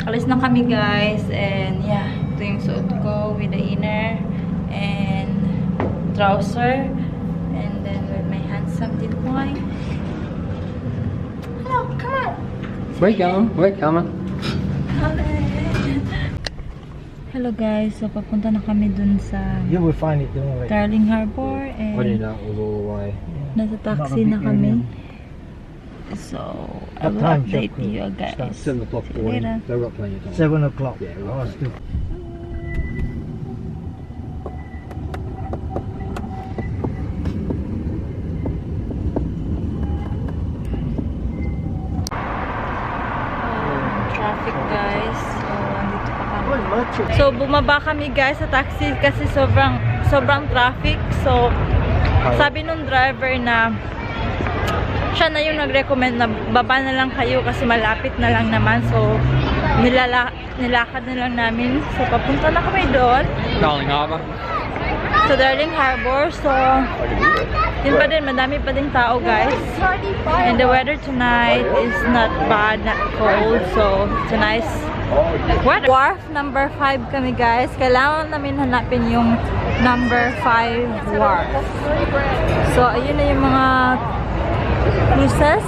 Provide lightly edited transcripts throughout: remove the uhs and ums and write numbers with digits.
Alis na kami guys, and yeah, ito yung suot ko with the inner and trouser, and then with my handsome tinpoy. Hello, come on. We're coming. Hello guys, so papunta na kami dun sa You will find it, don't worry. Darling Harbor, What and did that was all the way? nasa taxi na kami. So, I will update you guys. 7 o'clock morning. Later. They've got plenty of time. 7 o'clock. Yeah, Oh, right. still. Traffic guys. So, andito pa kami. So, bumaba kami guys sa taxi kasi sobrang traffic. So, sabi nung driver na siya na yung nag-recommend na baba na lang kayo kasi malapit na lang naman. So, nilakad na lang namin. So, papunta na kami doon. Darling Harbour. Sa Darling Harbor. So, yun pa din, madami pa din tao guys. And the weather tonight is not bad, not cold. So, it's a nice weather. Wharf number 5 kami guys. Kailangan namin hanapin yung number 5 wharf. So, ayun na yung mga cruises.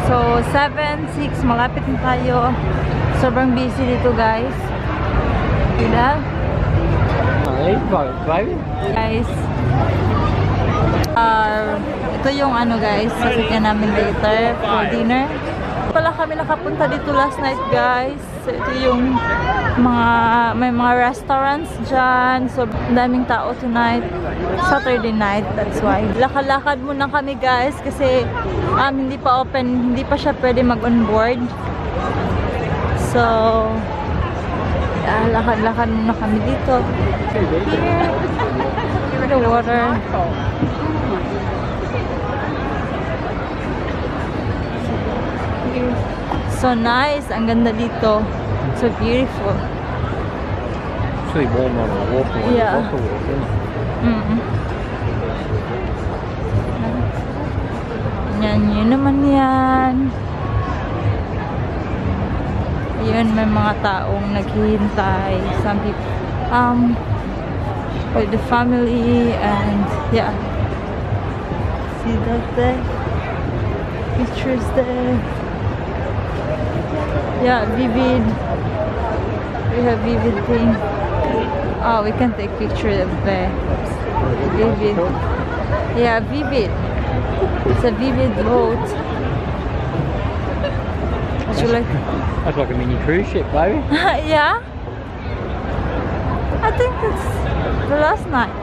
So, 7, 6, malapit na tayo. Sobrang busy dito guys. Diba? Baby. Guys, ito yung ano guys, sasakyan namin later for dinner. Pala kami nakapunta dito last night guys. So, ito yung may mga restaurants dyan. So, daming tao tonight. Saturday night, that's why. Lakad-lakad muna kami guys kasi hindi pa open, hindi pa siya pwede mag-onboard. So, lakad-lakad muna kami dito. Here, the water. So nice, ang ganda dito. So beautiful. It's really warm on the walkway. Yeah. It's lots of walk, isn't it? Yan, yun naman yan. Yun, may mga taong naghihintay. Some people, with the family, and yeah. See that there? Pictures there. Yeah, vivid. We have vivid thing. Oh, we can take picture of the vivid. Yeah, vivid. It's a vivid boat. Would you like? That's like a mini cruise ship, baby. Yeah. I think it's the last night.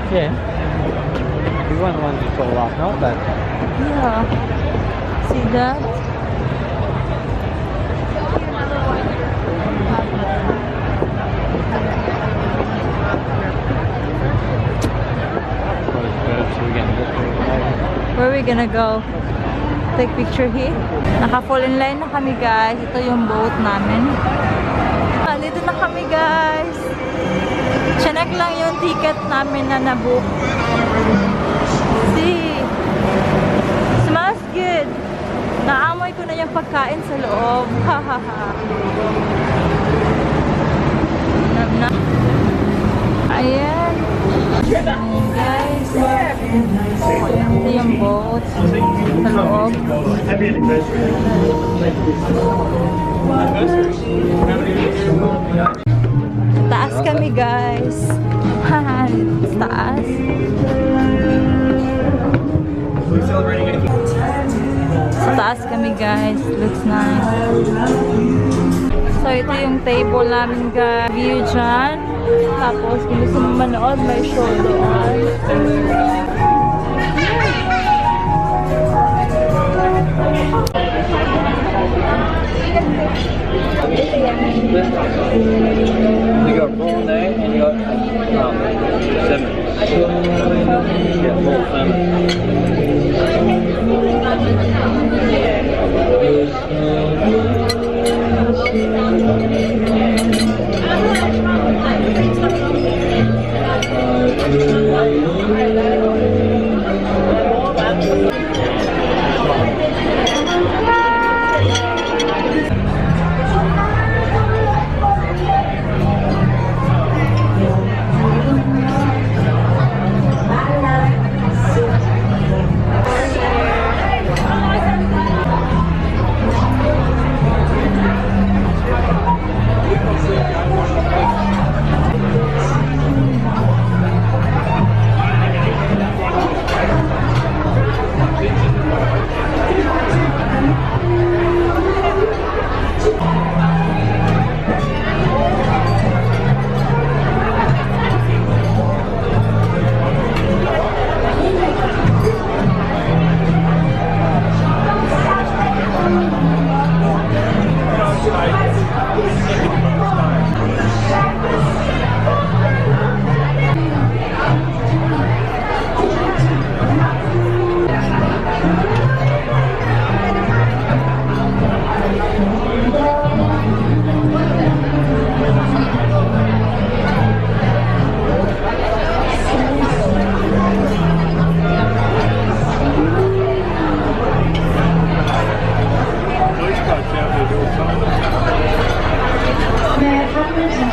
Yeah. We weren't the ones we saw last night, but Yeah. See that? Where are we gonna go? Take picture here? Naka-fall in line na kami guys. Ito yung boat namin. Dito na kami guys. Chinek lang yung ticket namin na nabook. See? Smells good. Naamoy ko na yung pagkain sa loob. Hahaha. Ayan. Ayan guys. Ito yung boat sa loob. Taas kami guys. Haha, taas. Sa taas kami guys. Looks nice. So ito yung table namin guys. View dyan. Tapos kung gusto mo manood, may show doon. you got prawn there and you got salmon. Yeah, full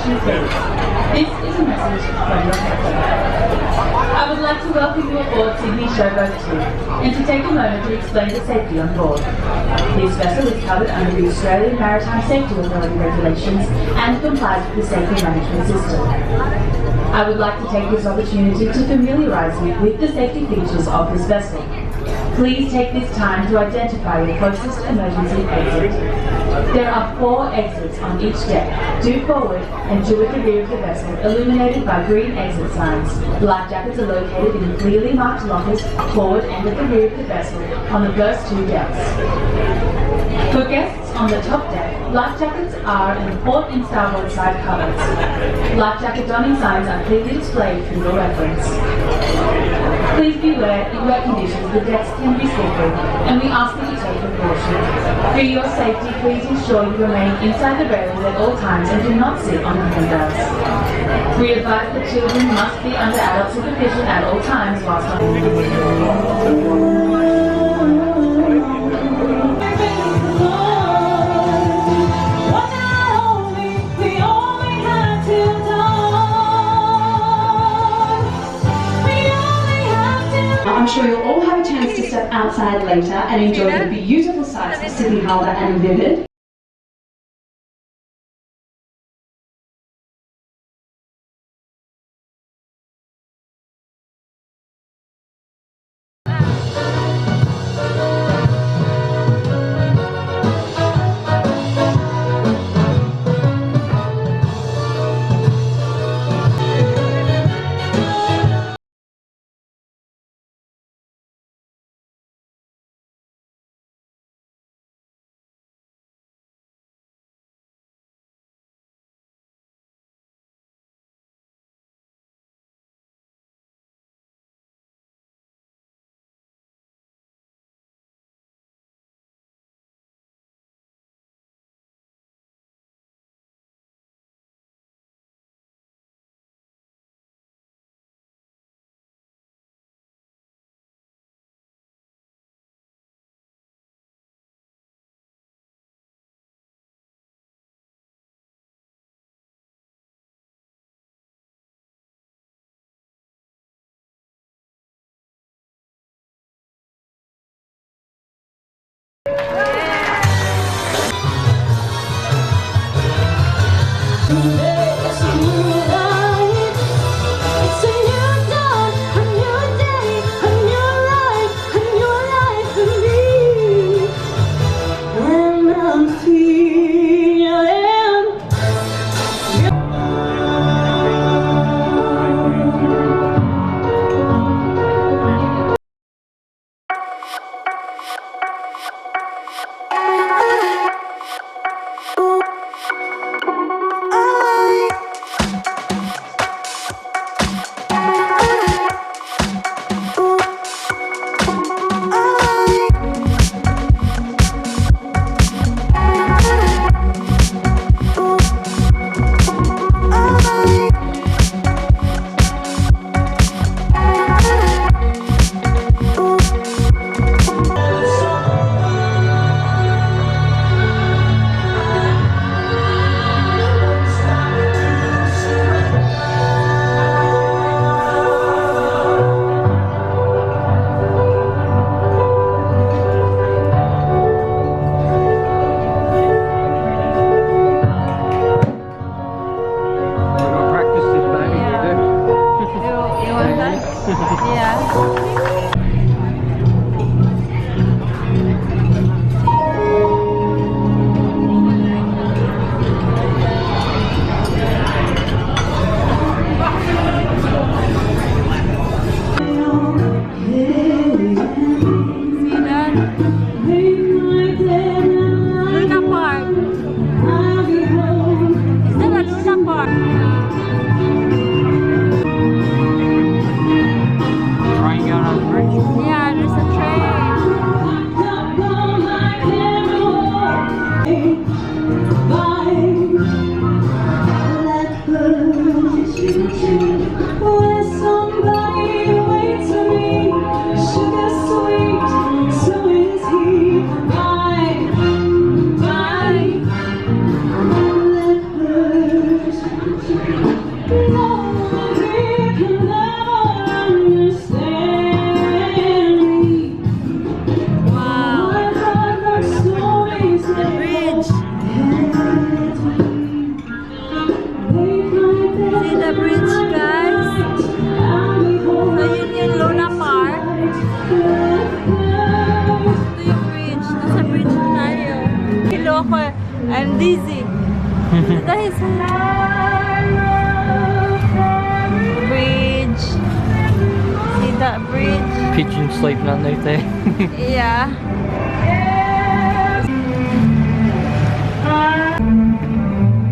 Attention please. This is a message from your captain. I would like to welcome you aboard Sydney Showboat 2 and to take a moment to explain the safety on board. This vessel is covered under the Australian Maritime Safety Authority regulations and complies with the safety management system. I would like to take this opportunity to familiarise you with the safety features of this vessel. Please take this time to identify your closest emergency exit. There are 4 exits on each deck, 2 forward and 2 at the rear of the vessel, illuminated by green exit signs. Life jackets are located in clearly marked lockers forward and at the rear of the vessel on the first 2 decks. For guests on the top deck, life jackets are in the port and starboard side cupboards. Life jacket donning signs are clearly displayed for your reference. Please beware, in wet conditions the decks can be slippery and we ask that you take precaution. For your safety, please ensure you remain inside the railings at all times and do not sit on the handrails. We advise that children must be under adult supervision at all times whilst on I'm sure you'll all have a chance to step outside later and enjoy the beautiful sights of Sydney Harbour and Vivid. That is bridge. See that bridge? Pigeon sleeping underneath there. Yeah.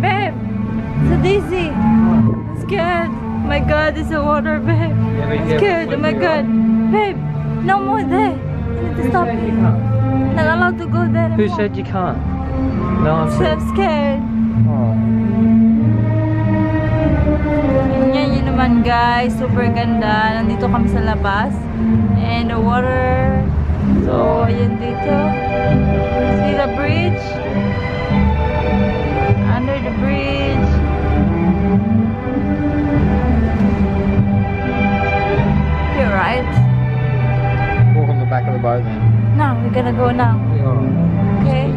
Babe, it's a dizzy. I'm scared. Oh my god, it's a water, babe. I'm scared. Oh my god. Babe, no more there. You need to stop. Not allowed to go there Who anymore. said you can't? No, I'm So I'm scared. Oh. Yan, yun naman guys. Super ganda. Nandito kami sa labas. And the water. So, yun dito. See the bridge? Under the bridge. You're right. Walk on the back of the boat then. Now, we're gonna go now. Okay?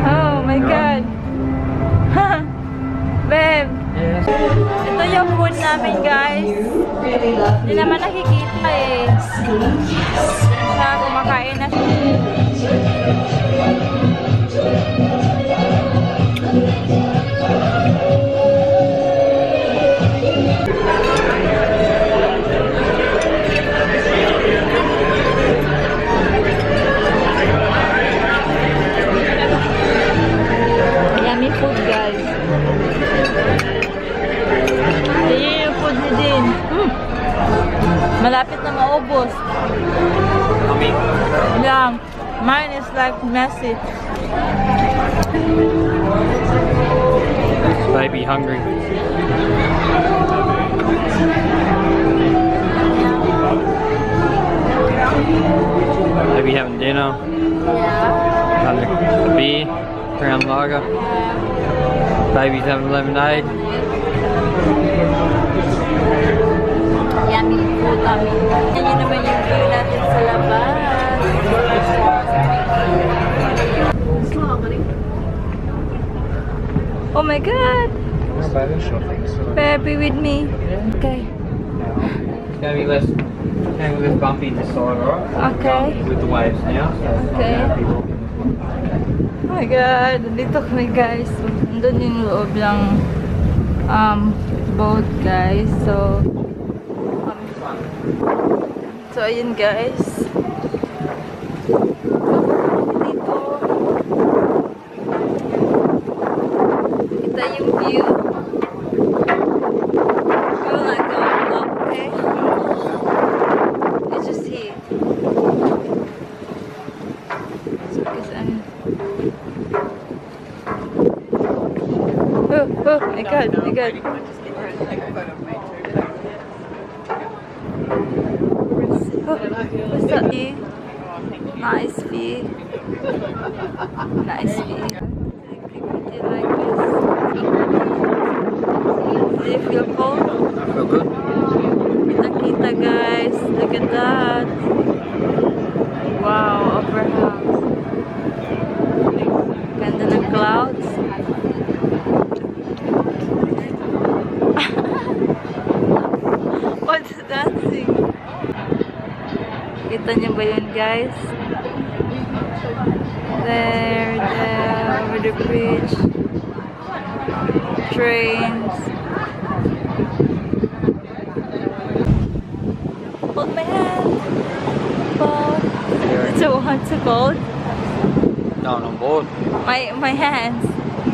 Oh my god. Babe. Yes. Ito yung food namin guys. Hindi naman nakikita eh. Siya, kumakain na siya. Yummy food guys. Ayan yung food ni Din. Malapit na maubos. Yeah, mine is like messy. Baby hungry. Maybe having dinner, Yeah. having a beer, brown lager. Baby's having lemonade. Yummy food kami. Yan yun naman yung view natin sa labas. Oh my god! Baby with me. Okay. It's gonna be less bumpy this side, alright? Okay. With the waves now. Okay. Oh my god, dito kami guys. Nandun yung loob ng boat guys. So ayun guys. Dito. Kita yung view. Feel like going up, okay? It's just here. So guys, oh my god, oh my god. Oh, what's that view? Nice view. Nice view. Pretty like this. Do you feel cold? Feel good? Nakita guys, look at that. Wow, upper house. Ganda ng clouds. What's dancing? Kita niyo ba yun guys? There, over the bridge. Trains. Hold my hand. Boat. So what's it called? No, I'm on board. My hands.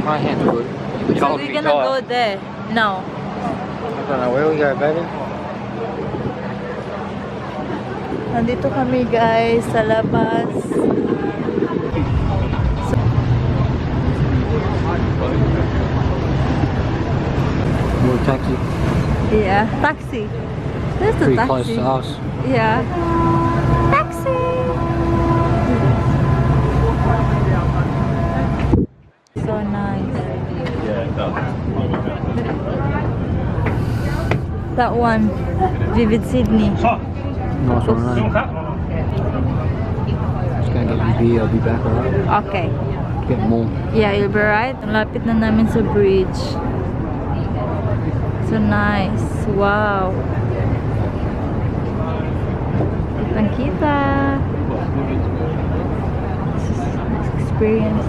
My hand's good. You So hold we're me gonna go tight. there. No. I don't know where we go, baby. Nandito kami guys sa labas. More taxi. Yeah, taxi. There's the Pretty taxi. close to us. Yeah. Taxi. So nice. That one, Vivid Sydney. Nice one, eh? Just gonna get me beer, I'll be back, alright? Okay. Get more. Yeah, you'll be right. Lapit na namin sa bridge. So nice. Wow. Kitang kita. This is nice experience.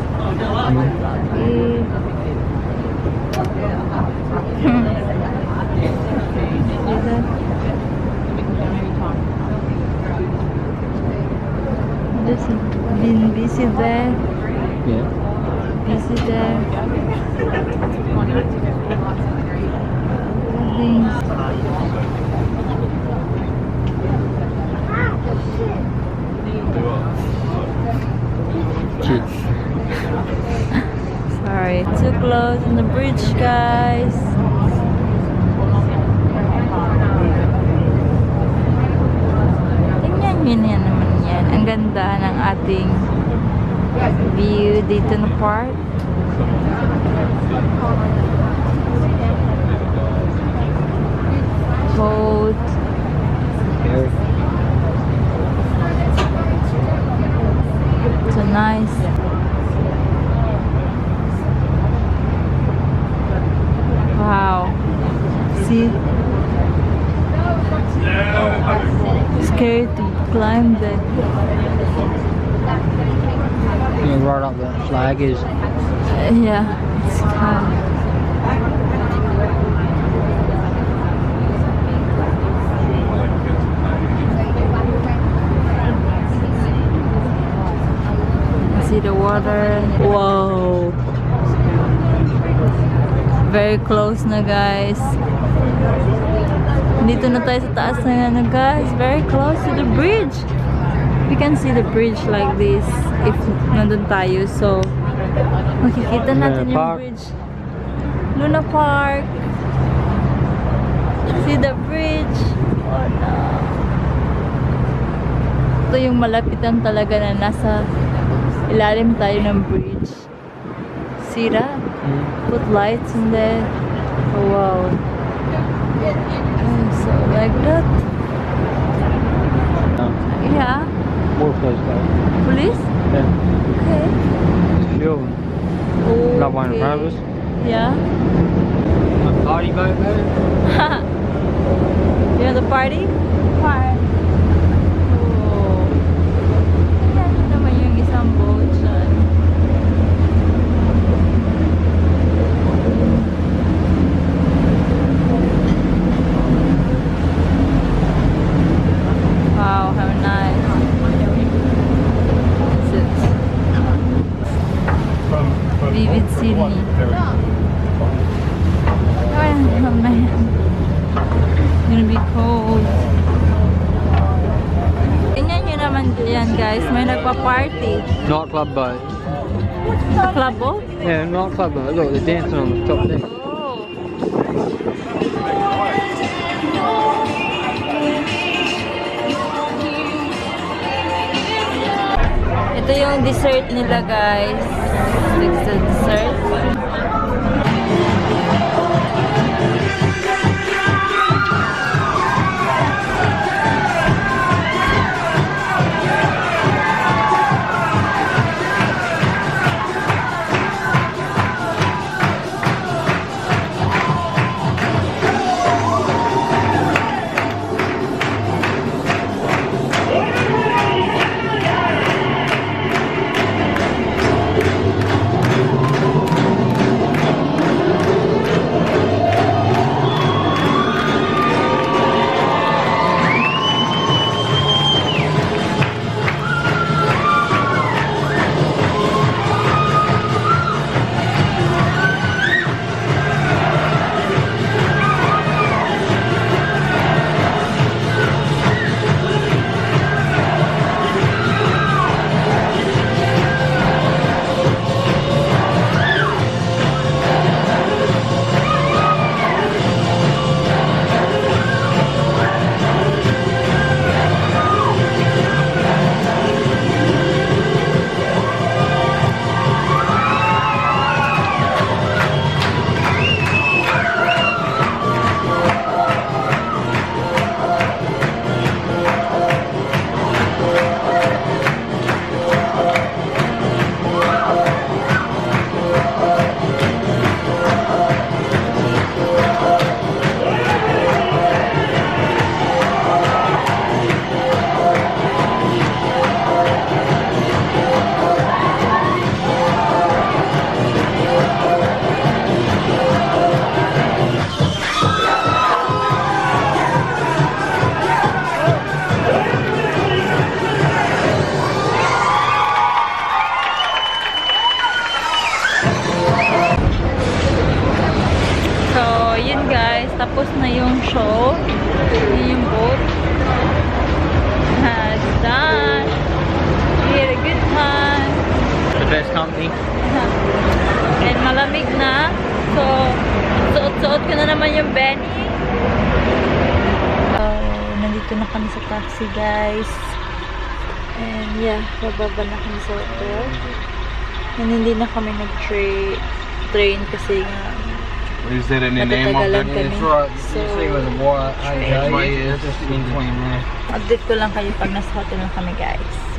Okay. Too close on the bridge, guys. Tingnan nyo naman yan. Ang ganda ng ating view dito na park. Boat. So nice. Wow. See? Scary to climb that. You know, right up the flag is. Yeah, it's calm. See the water. Whoa. Very close na, guys. Dito na tayo sa taas na yan, guys. Very close to the bridge. We can see the bridge like this if nandun tayo. So, makikita natin yung bridge. Luna Park. See the bridge. Oh no. Ito yung malapitan talaga na nasa ilalim tayo ng bridge. See that? Put lights in there. Oh wow. So like that. Yeah. More close though. Police? Yeah. Okay. It's fuel. Okay. Got one in front of us. Yeah. Party boat, baby. You know the party? Party. Oh. Yan naman yung isang boat dyan. Wow, how nice. Vivid Sydney. Oh man, it's gonna be cold. Tingnan nyo naman yan, guys. May nagpa-party. Nightclub boat. Club boat? Yeah, nightclub boat. Look, they're dancing on the top deck. Oh. Ito yung dessert nila, guys. Next to dessert. Tapos na yung show. Yun yung boat. Has done. We had a good time. The best company. And malamig kami sa taxi, guys. And yeah, bababa na kami sa hotel. And hindi na kami nag-train kasi nga Is there any name of matatagalan it? kami. So, Update ko lang kayo pag nasa hotel na kami, guys.